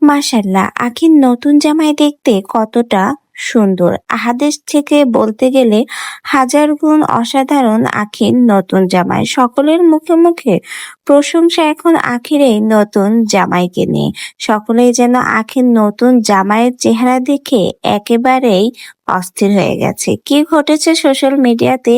মাশাআল্লাহ, আখির নতুন জামাই দেখতে কতটা সুন্দর। আহাদের থেকে বলতে গেলে হাজার গুণ অসাধারণ আখির নতুন জামাই। সকলের মুখে মুখে প্রশংসা এখন আখির এই নতুন জামাইকে নিয়ে। সকলেই যেন আখির নতুন জামাইয়ের চেহারা দেখে একেবারেই অস্থির হয়ে গেছে। কি ঘটেছে সোশ্যাল মিডিয়াতে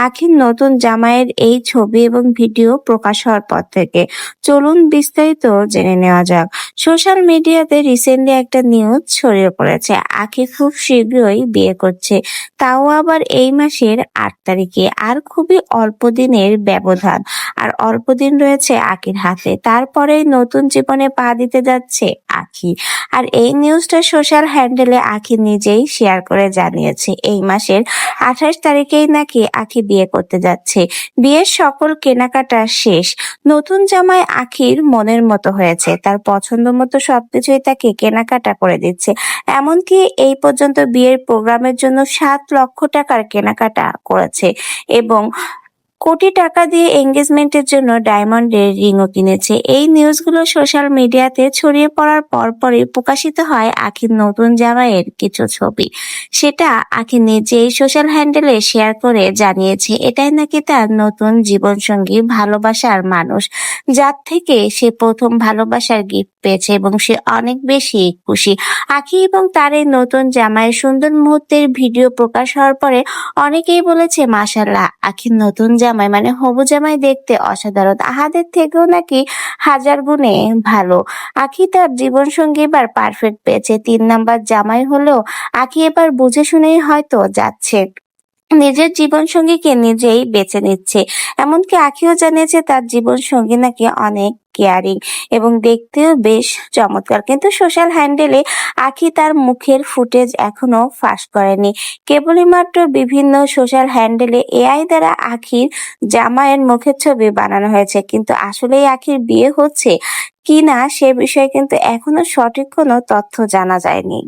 আখির নতুন জামাইয়ের এই ছবি এবং ভিডিও প্রকাশ হওয়ার পর থেকে? চলুন বিস্তারিত জেনে নেওয়া যাক। সোশ্যাল মিডিয়াতে রিসেন্টলি একটা নিউজ ছড়িয়ে পড়েছে, আখি খুব শীঘ্রই বিয়ে করছে, তাও আবার এই মাসের ৮ তারিখে। আর খুবই অল্প দিনের ব্যবধান, আর অল্প দিন রয়েছে আখির হাতে, তারপরেই নতুন জীবনে পা দিতে যাচ্ছে আখি। আর এই নিউজটা সোশ্যাল হ্যান্ডেলে আখি নিজেই শেয়ার করে জানিয়েছে এই মাসের ২৮ তারিখেই নাকি আখি বিয়ে করতে যাচ্ছে। বিয়ের সকল কেনাকাটা শেষ, নতুন জামাই আখির মনের মতো হয়েছে, তার পছন্দ মতো সবকিছুই তাকে কেনাকাটা করে দিচ্ছে। এমনকি এই পর্যন্ত বিয়ের প্রোগ্রামের জন্য ৭ লক্ষ টাকার কেনাকাটা করেছে এবং কোটি টাকা দিয়ে এঙ্গেজমেন্টের জন্য ডায়মন্ডের রিংও কিনেছে। এই নিউজগুলো সোশ্যাল মিডিয়াতে ছড়িয়ে পড়ার পরপরই প্রকাশিত হয় আখির নতুন জামাইয়ের কিছু ছবি। সেটা আখি নিজেই সোশ্যাল হ্যান্ডেলে শেয়ার করে জানিয়েছে এটাই নাকি তার নতুন জীবনসঙ্গী, ভালোবাসার মানুষ, যার থেকে সে প্রথম ভালোবাসার গিফট পেয়েছে এবং সে অনেক বেশি খুশি। আখি এবং তার এই নতুন জামাইয়ের সুন্দর মুহূর্তের ভিডিও প্রকাশ হওয়ার পরে অনেকেই বলেছে মাশাআল্লাহ, আখির নতুন জামাই মানে হবু জামাই দেখতে অসাধারণ, আহাদের থেকেও নাকি হাজার গুণে ভালো। আখি তার জীবনসঙ্গী এবার পারফেক্ট পেয়েছে। ৩ নাম্বার জামাই হলেও আখি এবার বুঝে শুনেই হয়তো যাচ্ছে, নিজের জীবনসঙ্গীকে নিজেই বেছে নিচ্ছে। এমনকি আখিও জানিয়েছে তার জীবনসঙ্গী নাকি অনেক কেয়ারিং এবং দেখতেও বেশ চমৎকার। কিন্তু সোশ্যাল হ্যান্ডেলে আখি তার মুখের ফুটেজ এখনো ফাঁস করেনি। কেবলই মাত্র বিভিন্ন সোশ্যাল হ্যান্ডেলে এআই দ্বারা আখির জামাইয়ের মুখের ছবি বানানো হয়েছে, কিন্তু আসলেই আখির বিয়ে হচ্ছে কিনা সে বিষয়ে কিন্তু এখনো সঠিক কোনো তথ্য জানা যায়নি।